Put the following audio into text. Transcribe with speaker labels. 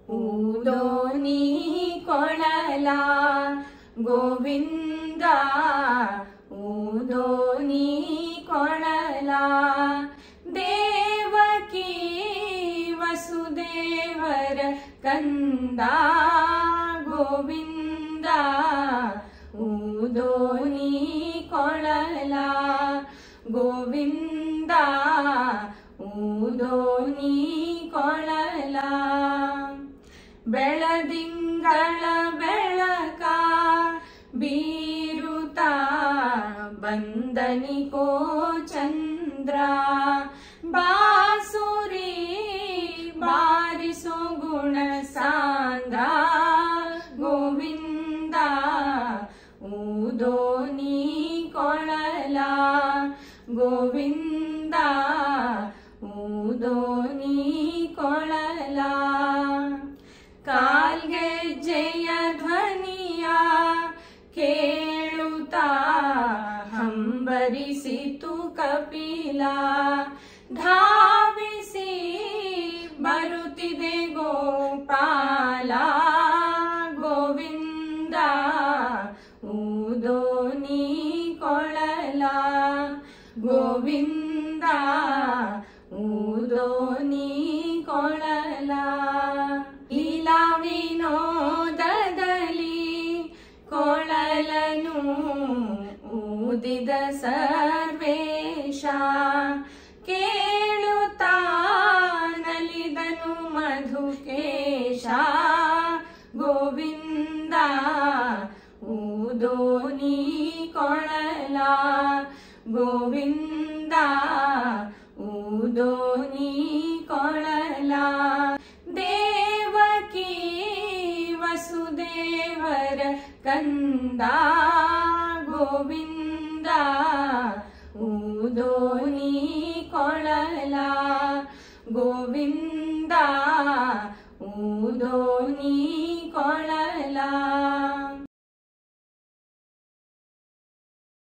Speaker 1: ಊದೋ ನೀ ಕೊಳಲ ಗೋವಿಂದ ಊದೋ ನೀ ಕೊಳಲ ದೇವಕಿ ವಸುದೇವರ ಕಂದ ಗೋವಿಂದ ಊದೋ ನೀ ಕೊಳಲ ಗೋವಿಂದ ಊದೋ ನೀ ಕೊಳಲ ಬೆಳದಿಂಗಳ ಬೆಳಕ ಬೀರುತ ಬಂದನಿಕೋ ಚಂದ್ರ ಬಾಸುರಿ ಬಾರಿಸೋ ಗುಣ ಸಾಂದ್ರ ಗೋವಿಂದ ಊದೋ ನೀ ಕೊಳಲ ಗೋವಿಂದ ಊದೋ ನೀ ಕೊಳಲ ಕಾಲ್ಗೆಜ್ಜೆಯ ಧ್ವನಿಯ ಕೇಳುತ್ತಾ ಹಂಬರಿಸಿತು ಕಪಿಲ ಧಾವಿಸಿ ಬರುತ್ತಿದೆ ಗೋಪಾಲ ಗೋವಿಂದ ಊದೋ ನೀ ಕೊಳಲ ಗೋವಿಂದ ಊದೋ ನೀ ಕೊಳಲ ಲೀಲಾ ವಿನೋದದಲ್ಲಿ ಕೊಳಲನು ಊದಿದ ಸರ್ವೇಶ ಕೇಳುತ್ತಾ ನಲಿದನು ಮಧುಕೇಶ ಗೋವಿಂದ ಊದೋ ನೀ ಕೊಳಲ ಗೋವಿಂದ ಊದೋ ನೀ ಕೊಳಲ ದೇವಕಿ ವಸುದೇವರ ಕಂದ ಗೋವಿಂದ ಊದೋ ನೀ ಕೊಳಲ ಗೋವಿಂದ ಊದೋ ನೀ ಕೊಳಲ